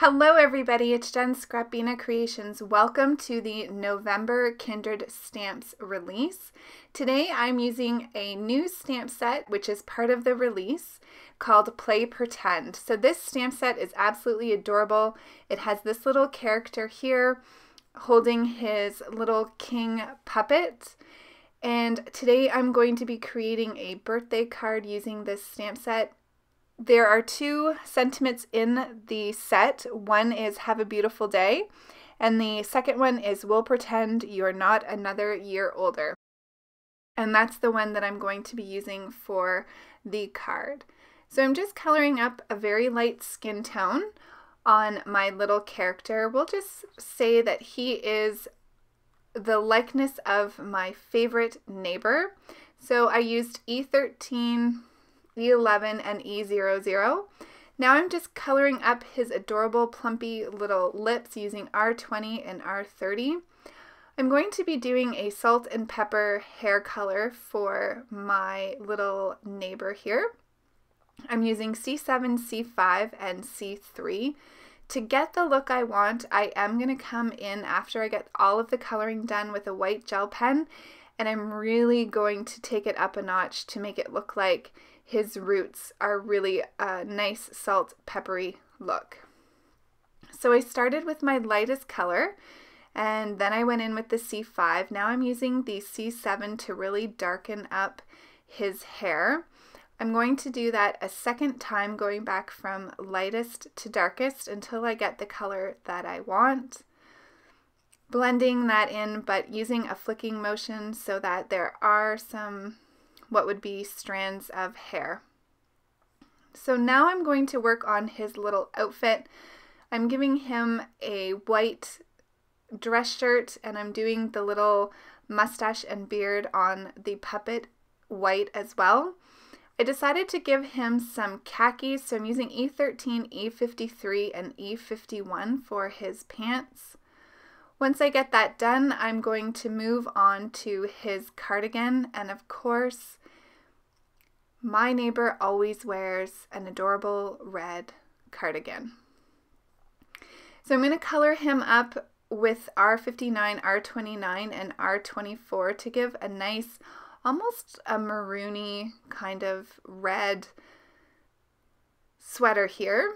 Hello everybody, it's Jen Scrapbena Creations. Welcome to the November Kindred Stamps release. Today I'm using a new stamp set which is part of the release called Play Pretend. So this stamp set is absolutely adorable. It has this little character here holding his little king puppet. And today I'm going to be creating a birthday card using this stamp set. There are two sentiments in the set. One is have a beautiful day, and the second one is we'll pretend you're not another year older. And that's the one that I'm going to be using for the card. So I'm just coloring up a very light skin tone on my little character. We'll just say that he is the likeness of my favorite neighbor. So I used E13, E11, and E00. Now I'm just coloring up his adorable plumpy little lips using R20 and R30. I'm going to be doing a salt and pepper hair color for my little neighbor here. I'm using C7, C5, and C3. To get the look I want, I am going to come in after I get all of the coloring done with a white gel pen, and I'm really going to take it up a notch to make it look like his roots are really a nice salt peppery look. So I started with my lightest color and then I went in with the C5. Now I'm using the C7 to really darken up his hair. I'm going to do that a second time, going back from lightest to darkest until I get the color that I want. Blending that in, but using a flicking motion so that there are some what would be strands of hair. So now I'm going to work on his little outfit. I'm giving him a white dress shirt and I'm doing the little mustache and beard on the puppet white as well. I decided to give him some khakis, so I'm using E13, E53, and E51 for his pants. Once I get that done, I'm going to move on to his cardigan, and of course, my neighbor always wears an adorable red cardigan. So I'm going to color him up with R59, R29, and R24 to give a nice, almost a maroony kind of red sweater here.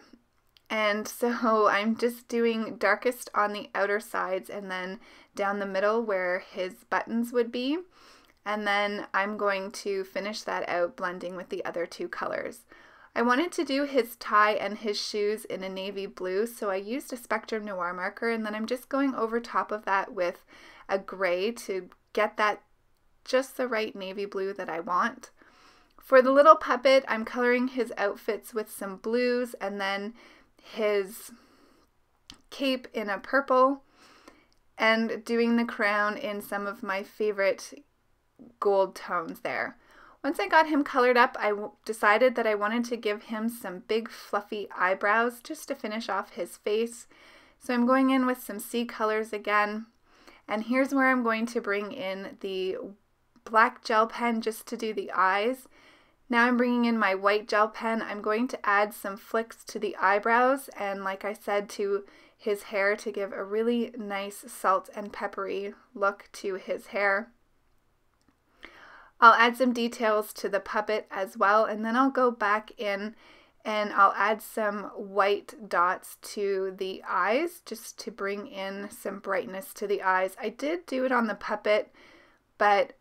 And so I'm just doing darkest on the outer sides and then down the middle where his buttons would be. And then I'm going to finish that out blending with the other two colors. I wanted to do his tie and his shoes in a navy blue, so I used a Spectrum Noir marker, and then I'm just going over top of that with a gray to get that just the right navy blue that I want. For the little puppet, I'm coloring his outfits with some blues and then his cape in a purple and doing the crown in some of my favorite gold tones there. Once I got him colored up, I decided that I wanted to give him some big fluffy eyebrows just to finish off his face. So I'm going in with some C colors again, and here's where I'm going to bring in the black gel pen just to do the eyes. Now I'm bringing in my white gel pen. I'm going to add some flicks to the eyebrows and, like I said, to his hair to give a really nice salt and peppery look to his hair. I'll add some details to the puppet as well, and then I'll go back in and I'll add some white dots to the eyes just to bring in some brightness to the eyes. I did do it on the puppet, but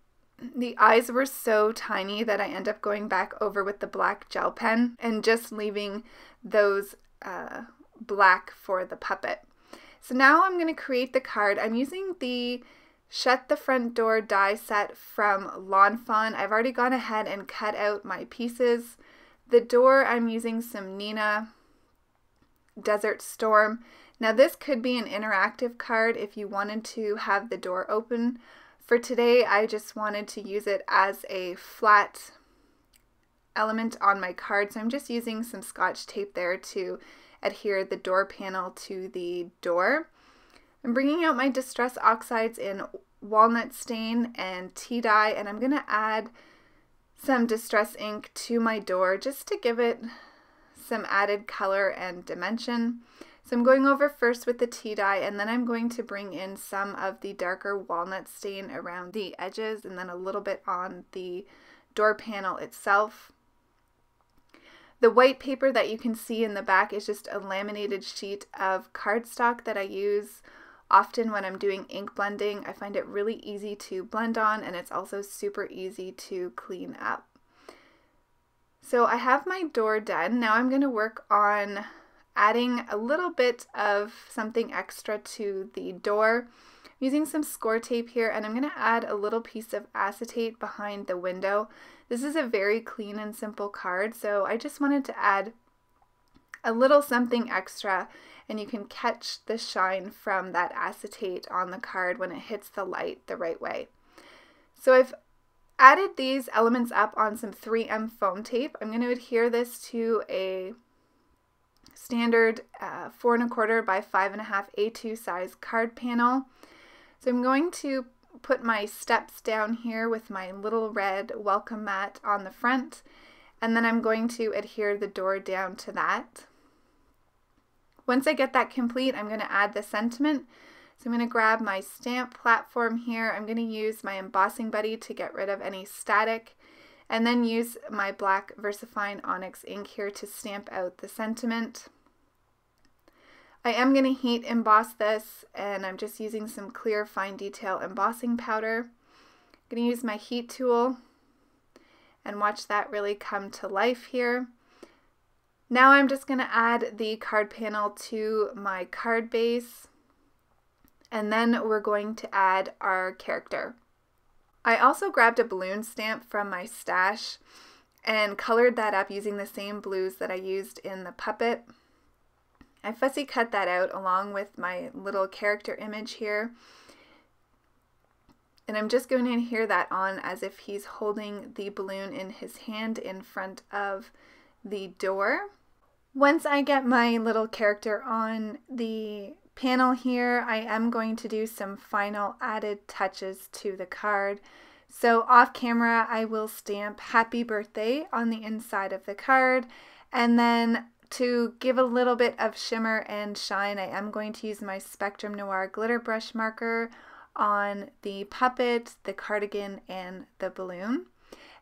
the eyes were so tiny that I end up going back over with the black gel pen and just leaving those black for the puppet. So now I'm going to create the card. I'm using the Shut the Front Door die set from Lawn Fawn. I've already gone ahead and cut out my pieces. The door, I'm using some Nina Desert Storm. Now this could be an interactive card if you wanted to have the door open. For today, I just wanted to use it as a flat element on my card, so I'm just using some Scotch tape there to adhere the door panel to the door. I'm bringing out my Distress Oxides in Walnut Stain and Tea Dye, and I'm going to add some Distress ink to my door just to give it some added color and dimension. So I'm going over first with the tea dye, and then I'm going to bring in some of the darker walnut stain around the edges and then a little bit on the door panel itself. The white paper that you can see in the back is just a laminated sheet of cardstock that I use often when I'm doing ink blending. I find it really easy to blend on, and it's also super easy to clean up. So I have my door done. Now I'm going to work on adding a little bit of something extra to the door. I'm using some Scor tape here, and I'm going to add a little piece of acetate behind the window. This is a very clean and simple card, so I just wanted to add a little something extra, and you can catch the shine from that acetate on the card when it hits the light the right way. So I've added these elements up on some 3M foam tape. I'm going to adhere this to a standard 4 1/4 by 5 1/2 A2 size card panel. So I'm going to put my steps down here with my little red welcome mat on the front, and then I'm going to adhere the door down to that. Once I get that complete, I'm going to add the sentiment. So I'm going to grab my stamp platform here. I'm going to use my embossing buddy to get rid of any static, and then use my black Versafine Onyx ink here to stamp out the sentiment. I am going to heat emboss this, and I'm just using some clear fine detail embossing powder. I'm going to use my heat tool and watch that really come to life here. Now I'm just going to add the card panel to my card base, and then we're going to add our character. I also grabbed a balloon stamp from my stash and colored that up using the same blues that I used in the puppet. I fussy cut that out along with my little character image here, and I'm just going to adhere that on as if he's holding the balloon in his hand in front of the door. Once I get my little character on the panel here, I am going to do some final added touches to the card. So off camera, I will stamp happy birthday on the inside of the card, and then to give a little bit of shimmer and shine, I am going to use my Spectrum Noir glitter brush marker on the puppet, the cardigan, and the balloon.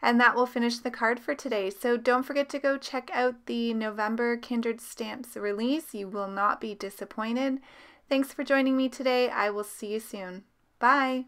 And that will finish the card for today. So don't forget to go check out the November Kindred Stamps release. You will not be disappointed. Thanks for joining me today. I will see you soon. Bye!